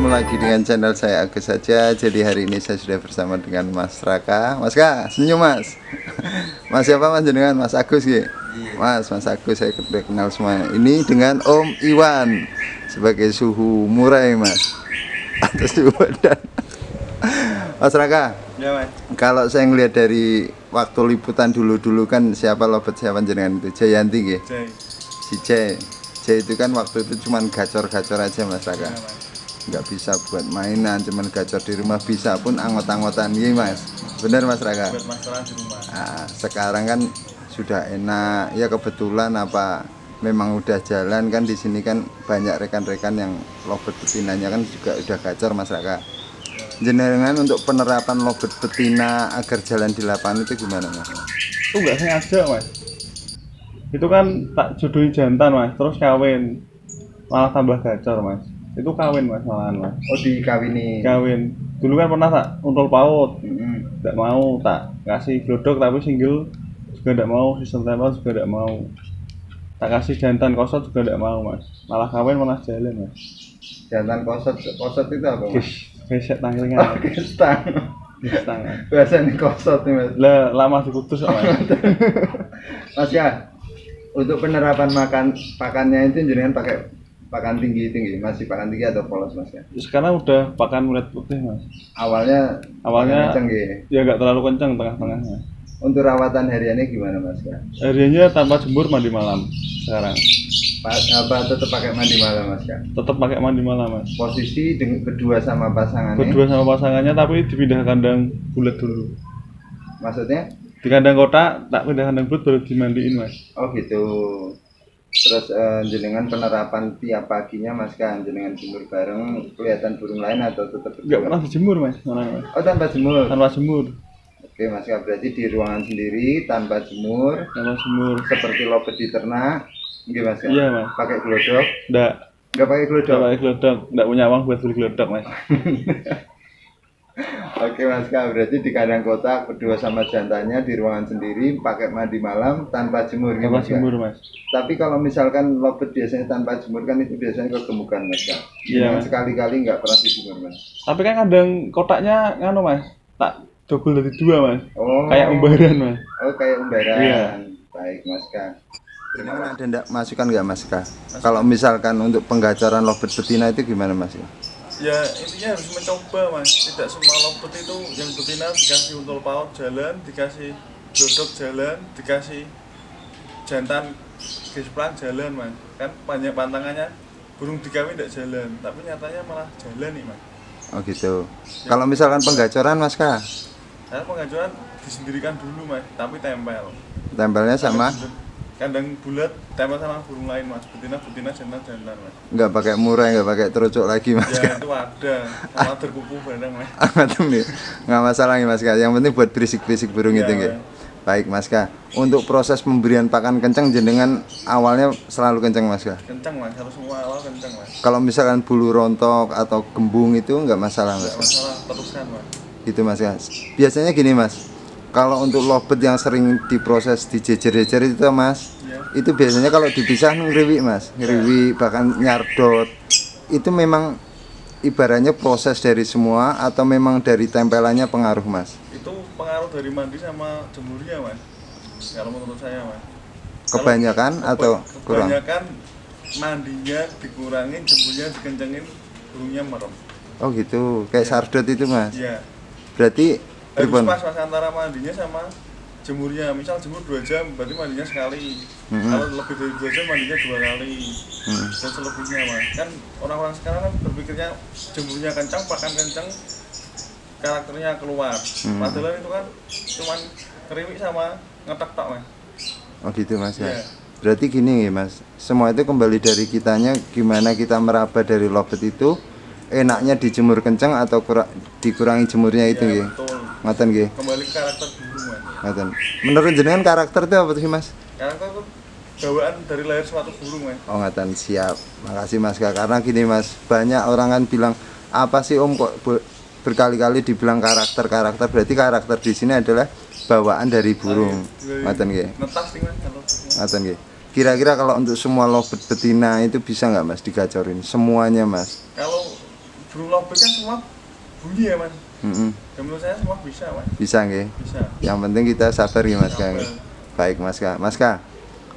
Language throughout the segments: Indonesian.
ketemu lagi dengan channel saya Agus saja. Jadi hari ini saya sudah bersama dengan Mas Raka. Mas Ka, senyum Mas. Mas siapa Mas jenengan? Mas Agus ya? Mas Agus saya sudah kenal semua. Ini dengan Om Iwan sebagai suhu murai Mas. Atau suhu badan. Mas Raka. Ya, Mas. Kalau saya ngelihat dari waktu liputan dulu kan siapa lobet siapa jenengan itu? Jayanti ya? Si J itu kan waktu itu cuman gacor-gacor aja Mas Raka. Ya, Mas. Nggak bisa buat mainan, cuman gacor di rumah, bisa pun anggot-anggotan ya Mas. Bener Mas Raka? Buat masalah di rumah. Nah, sekarang kan sudah enak ya, kebetulan apa memang udah jalan kan di sini kan banyak rekan-rekan yang lobet betinanya kan juga udah gacor Mas Raka. Jenengan untuk penerapan lobet betina agar jalan di lapangan itu gimana Mas? Itu nggak sengaja Mas. Itu kan tak jodohin jantan Mas, terus kawin, malah tambah gacor Mas. Itu kawin Mas malahan Mas. Oh dikawini. Kawin. Dulu kan pernah tak untul paut, nggak mau tak kasih glodok tapi single juga nggak mau, sistem tempel juga nggak mau. Tak kasih jantan kosot juga nggak mau Mas. Malah kawin malah jalan Mas. Jantan kosot itu apa Mas? Gesek tangkringan. Oh, gestang. Gestang. Biasanya kosot nih Mas. Lah lama dikutus Mas. Mas ya, untuk penerapan pakannya itu jenengan pakai pakan tinggi, masih pakan tinggi atau polos Mas ya? Sekarang udah pakan mulet putih Mas. Awalnya kenceng, ya nggak terlalu kencang tengah-tengahnya. Untuk rawatan hariannya gimana Mas ya? Hariannya tanpa jemur mandi malam sekarang. Tetap pakai mandi malam Mas ya? Tetap pakai mandi malam Mas. Posisi kedua sama pasangannya? Kedua sama pasangannya tapi dipindah kandang bulat dulu. Maksudnya? Di kandang kotak tak pindah kandang bulat baru dimandiin Mas. Oh gitu. Terus jenengan penerapan tiap paginya Mas kan jenengan jemur bareng, kelihatan burung lain atau tetap berdua? Nggak pernah dijemur Mas. Mas. Oh tanpa jemur? Tanpa jemur. Oke Mas Kak, berarti di ruangan sendiri tanpa jemur? Tanpa jemur. Seperti lobet di ternak? Nggih Mas Kak? Iya Mas. Pakai glodok? Nggak pakai glodok? Nggak pakai glodok, nggak punya uang buat beli glodok Mas. Oke Mas Kak, berarti di kandang kotak berdua sama jantannya di ruangan sendiri, pakai mandi malam tanpa jemur. Tanpa jemur Mas. Tapi kalau misalkan lobet biasanya tanpa jemur kan itu biasanya kegemukan Mas Kak. Iya. Sekali-kali nggak pernah dijemur Mas. Tapi kan kandang kotaknya nganu Mas, tak double dari dua Mas. Oh. Kayak umbaran Mas. Oh kayak umbaran. Iya. Baik Mas Kak. Gimana ada enggak masukan nggak Mas Kak? Kalau misalkan untuk penggacaran lobet betina itu gimana Mas? Ya intinya harus mencoba Mas, tidak semua lobet itu yang betina dikasih untul paut jalan, dikasih glodok jalan, dikasih jantan gesplang jalan Mas. Kan banyak pantangannya burung dikawin tidak jalan, tapi nyatanya malah jalan nih Mas. Oh gitu. Ya. Kalau misalkan penggacoran Mas Kak? Nah, penggacoran disendirikan dulu Mas, tapi tempel. Tempelnya sama? Kandang bulat tempel sama burung lain Mas, betina jantan Mas. Nggak pakai murai, nggak pakai terucuk lagi Mas. Ya itu ada, sama terkuku bareng Mas. Nggak masalah nih Mas Kak, yang penting buat berisik-berisik burung ya, itu nggih. Baik Mas Kak, untuk proses pemberian pakan kencang jenengan awalnya selalu kencang Mas Kak? Kencang Mas, harus semua awal kencang Mas. Kalau misalkan bulu rontok atau gembung itu nggak masalah Mas? Nggak masalah, teruskan Mas. Gitu Mas Kak. Biasanya gini Mas, kalau untuk lobet yang sering diproses dijejer-jejer itu Mas, ya. Itu biasanya kalau dipisah ngeriwi Mas, ngeriwi bahkan nyardot. Itu memang ibaratnya proses dari semua atau memang dari tempelannya pengaruh Mas? Itu pengaruh dari mandi sama jemurnya Mas. Kalau menurut saya Mas. Kebanyakan atau kurang? Kebanyakan mandinya dikurangin, jemurnya dikencengin, burungnya merem. Oh gitu, kayak ya. Sardot itu Mas? Iya. Berarti harus pas Mas antara mandinya sama jemurnya. Misal jemur 2 jam, berarti mandinya sekali. Kalau lebih dari 2 jam mandinya 2 kali. Dan selebihnya Mas. Kan orang-orang sekarang kan berpikirnya jemurnya kencang, pakan kencang, karakternya keluar. Padahal itu kan cuman keriwik sama ngetek tok Mas. Oh gitu Mas ya. Berarti gini Mas, semua itu kembali dari kitanya, gimana kita meraba dari lobet itu. Enaknya dijemur kencang atau dikurangi jemurnya itu nggih. Betul. Ngoten nggih. Kembali ke karakter burung Mas. Ngoten. Menurut jenengan karakter itu apa sih Mas? Karakter itu bawaan dari lahir suatu burung Mas. Oh ngoten, siap. Makasih Mas Kak. Karena gini Mas, banyak orang kan bilang apa sih Om kok berkali-kali dibilang karakter berarti karakter di sini adalah bawaan dari burung. Ngoten nggih. Netas sih Mas kalau. Ngoten nggih. Kira-kira kalau untuk semua lobet betina itu bisa nggak Mas digacorin semuanya Mas? Kalau burung lobet kan semua bunyi ya mas. Dan menurut saya semua bisa mas. Bisa nggih. Bisa. Yang penting kita sabar ya Mas Kang. Baik Mas Kang. Mas Kang,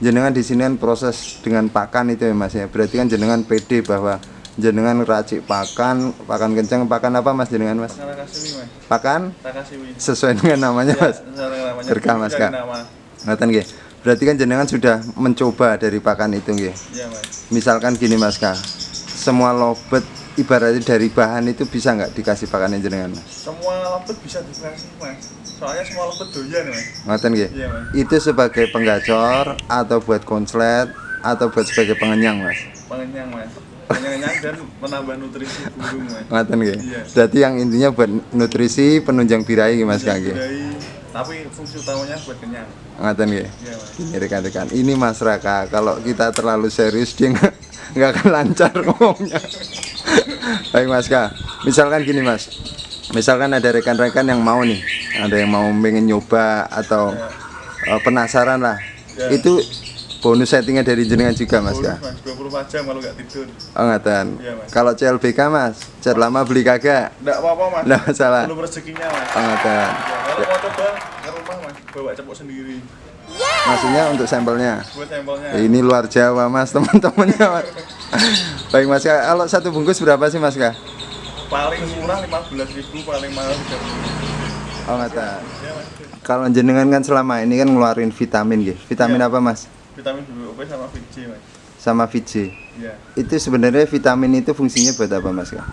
jenengan di sini kan proses dengan pakan itu ya Mas ya. Berarti kan jenengan pede bahwa jenengan racik pakan kencang, pakan apa Mas jenengan Mas? Pakan Takasimi mas. Pakan Takasimi. sesuai dengan namanya Mas. Namanya. Berkah Mas Kang. Ngoten nggih. Berarti kan jenengan sudah mencoba dari pakan itu nggih. Iya mas. Misalkan gini Mas Kang. Semua lobet ibaratnya dari bahan itu bisa nggak dikasih pakannya jenengan Mas? Semua lobet bisa dikasih mas. Soalnya semua lobet doyan mas. Ngoten nggih. Iya mas. Itu sebagai penggacor atau buat konslet atau buat sebagai pengenyang Mas? Pengenyang mas. Pengenyang dan menambah nutrisi burung mas. Ngoten nggih. Iya. Berarti yang intinya buat nutrisi penunjang birahi nggih Mas Kang nggih. Tapi fungsi utamanya buat kenyang. Ngoten nggih. Iya mas. Ini rekan-rekan, ini Mas Raka. Kalau kita terlalu serius dia nggak akan lancar ngomongnya. Baik Mas Kang. Misalkan gini Mas. Misalkan ada rekan-rekan yang mau nih, ada yang mau pengen nyoba atau penasaran lah. Ya. Itu bonus settingnya dari jenengan juga Mas Kang. Mas 24 jam kalau nggak tidur. Oh ngaten. Iya, Mas. Kalau CLBK Mas, cat lama beli kagak? Nggak apa-apa mas. Nggak masalah. Belum rezekinya mas. Oh ngaten. Ya, kalau mau coba ke rumah mas, bawa cepuk sendiri. Maksudnya untuk sampelnya. Buat sampelnya. Ini luar Jawa Mas, teman-temannya Mas. Baik Mas Kak, kalau satu bungkus berapa sih Mas Kak? Paling murah 15.000, paling mahal 30.000. Oh ngaten. Ya mas. Kalau jenengan kan selama ini kan ngeluarin vitamin gitu. Vitamin Iya. apa Mas? Vitamin BOP sama VC mas. Sama VJ. Iya. Itu sebenarnya vitamin itu fungsinya buat apa Mas Kak?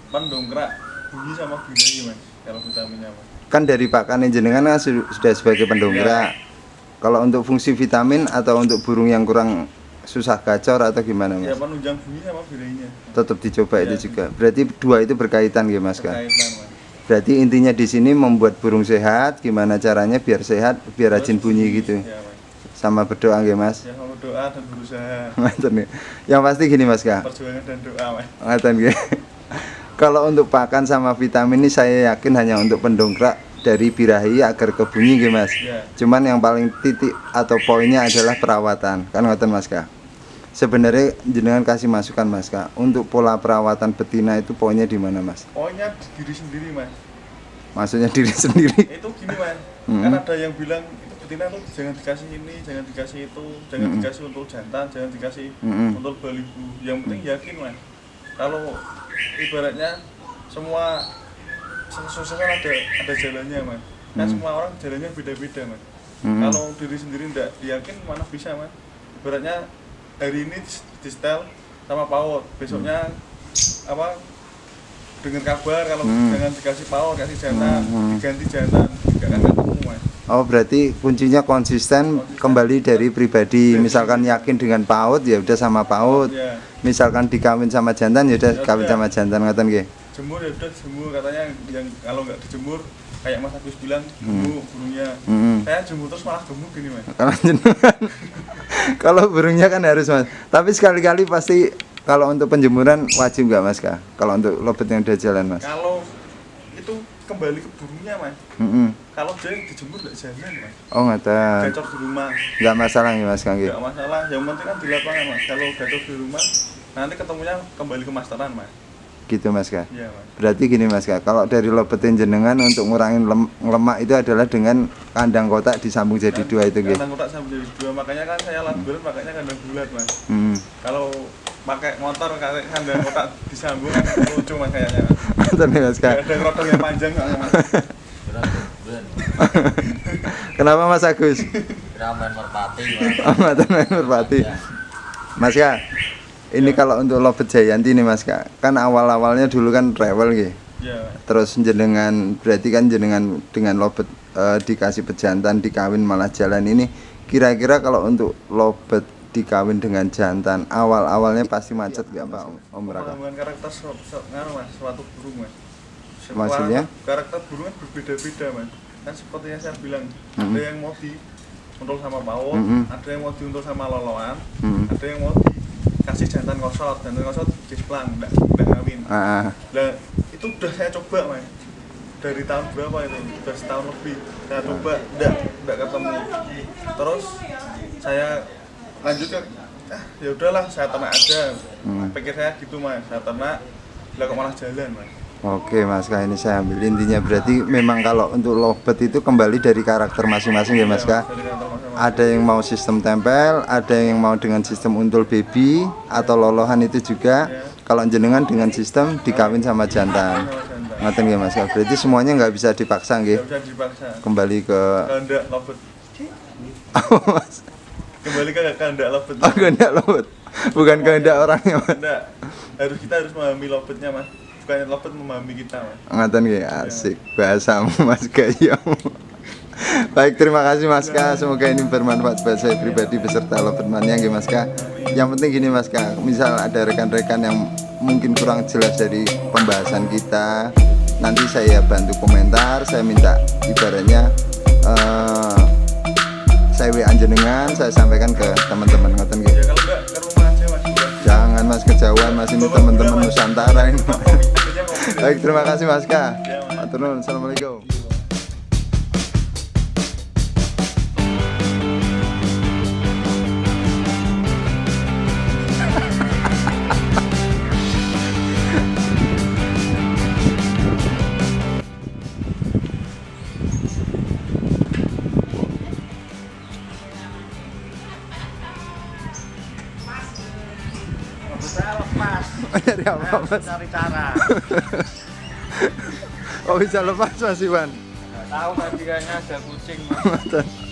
Mendongkrak bunyi sama birahi mas. Kalau vitaminnya mas. Kan dari pakan jenengan kan sudah sebagai pendongkrak. Kalau untuk fungsi vitamin atau untuk burung yang kurang susah gacor atau gimana Ya Mas? penunjang bunyi sama birahinya. Tetap dicoba Iya. itu juga. Berarti dua itu berkaitan ya Mas Kak? Kaitan mas. Berarti intinya di sini membuat burung sehat, gimana caranya biar sehat, biar rajin bunyi gitu. Ya mas. Sama berdoa nggih Mas. Ya sama doa dan berusaha. Ngoten nih. Yang pasti gini Mas Kak. Perjuangan dan doa mas. Ngoten nggih. Kalau untuk pakan sama vitamin ini saya yakin hanya untuk pendongkrak dari birahi agar kebunyi nggih Mas. Ya. Cuman yang paling titik atau poinnya adalah perawatan. Kan ngoten Mas Kak. Sebenarnya jenengan kasih masukan Mas Kak, untuk pola perawatan betina itu poinnya di mana Mas? Pokoknya diri sendiri mas. Maksudnya diri sendiri. Itu gini mas. Hmm. Kan ada yang bilang itu betina tuh jangan dikasih ini, jangan dikasih itu, jangan dikasih untuk jantan, jangan dikasih untuk balibu. Yang penting yakin mas. Kalau ibaratnya semua sukses kan ada jalannya mas. Kan semua orang jalannya beda-beda mas. Kalau diri sendiri tidak yakin mana bisa mas. Ibaratnya hari ini di setel sama PAUD, besoknya apa dengan kabar kalau jangan dikasih PAUD, kasih jantan, diganti jantan, nggak akan ketemu mas. Oh berarti kuncinya konsisten kembali dari pribadi. Misalkan yakin dengan PAUD ya udah sama PAUD. Ya, Misalkan dikawin sama jantan ya udah kawin sama jantan, ngoten nggih. jemur ya udah jemur, katanya yang kalau nggak dijemur kayak Mas Agus bilang gemuk burungnya. Saya jemur terus malah gemuk gini mas. Kalau jenengan kalau burungnya kan harus Mas. Tapi sekali-kali pasti kalau untuk penjemuran wajib nggak Mas Kak? Kalau untuk lobet yang udah jalan Mas. Kalau itu kembali ke burungnya mas. Kalau dia dijemur nggak jalan mas. Oh ngoten. Gacor di rumah Nggak masalah ya Mas Kang nggih. nggak masalah. Yang penting kan di lapangan mas. Kalau gacor di rumah nanti ketemunya kembali ke masteran mas. Gitu Mas Kak. Iya mas. Berarti gini Mas Kak, kalau dari lobetin jenengan untuk ngurangin lemak itu adalah dengan kandang kotak disambung jadi dua itu nggih. Kandang kotak sama jadi dua, makanya kan saya laburan pakainya kandang bulat mas. Kalau pakai motor pakai kandang kotak disambung kan lucu mas kayaknya. Ngoten ya Mas Kak. Ada rodong yang panjang nggak mas. Kenapa Mas Agus? Ramen merpati. Amatan main merpati. Mas Kak, ini kalau untuk lobet Jayanti nih Mas Kak, kan awal-awalnya dulu kan rewel gitu. Iya. Terus jenengan berarti kan jenengan dengan lobet dikasih pejantan dikawin malah jalan ini. Kira-kira kalau untuk lobet dikawin dengan jantan awal-awalnya pasti macet gak Pak Om Raka? Pengembangan karakter suatu burung mas. Maksudnya? Karakter burung kan berbeda-beda mas. Kan seperti yang saya bilang, ada yang mau diuntul sama PAUD, ada yang mau diuntul sama loloan, ada yang mau dikasih jantan kosot displang, enggak kawin. Nah itu udah saya coba mas. Dari tahun berapa itu? Udah setahun lebih. Saya coba, enggak ketemu. Terus saya lanjut ke ya udahlah saya ternak aja. Pikir saya gitu mas, saya ternak lah kok malah jalan mas. Oke Mas Kak, ini saya ambil intinya berarti memang kalau untuk lovebird itu kembali dari karakter masing-masing ya Mas Kak. Dari kantor masing-masing. Ada yang mau sistem tempel, ada yang mau dengan sistem untul baby atau lolohan itu juga. Kalau jenengan dengan sistem dikawin sama jantan. Ngoten nggih Mas Kak. Berarti semuanya nggak bisa dipaksa nggih. Nggak bisa dipaksa. Kembali ke Kehendak lovebird. Mas. Kembali ke kehendak lovebird. Oh, kehendak lovebird. Bukan kehendak orangnya Mas. Kehendak. Kita harus memahami lovebird-nya mas. Bukannya lovebird memahami kita mas. Ngoten nggih, asik bahasamu Mas Gayam. Baik, terima kasih Mas Kak. Semoga ini bermanfaat buat saya pribadi beserta lovebird-nya nggih Mas Kak. Yang penting gini Mas Kak, misal ada rekan-rekan yang mungkin kurang jelas dari pembahasan kita, nanti saya bantu komentar, saya minta ibaratnya saya WA jenengan, saya sampaikan ke teman-teman ngoten nggih. Ya kalau enggak ke rumah aja mas. Jangan Mas kejauhan Mas, ini teman-teman Nusantara ini. Akhirnya mau Baik, terima kasih Mas Kak. Ya, Mas. Matur nuwun. Assalamualaikum. saya lepas. Dari apa Mas? Cari cara. Oh bisa lepas Mas Iwan? Nggak tahu tadi kayaknya ada kucing mas. Mantan.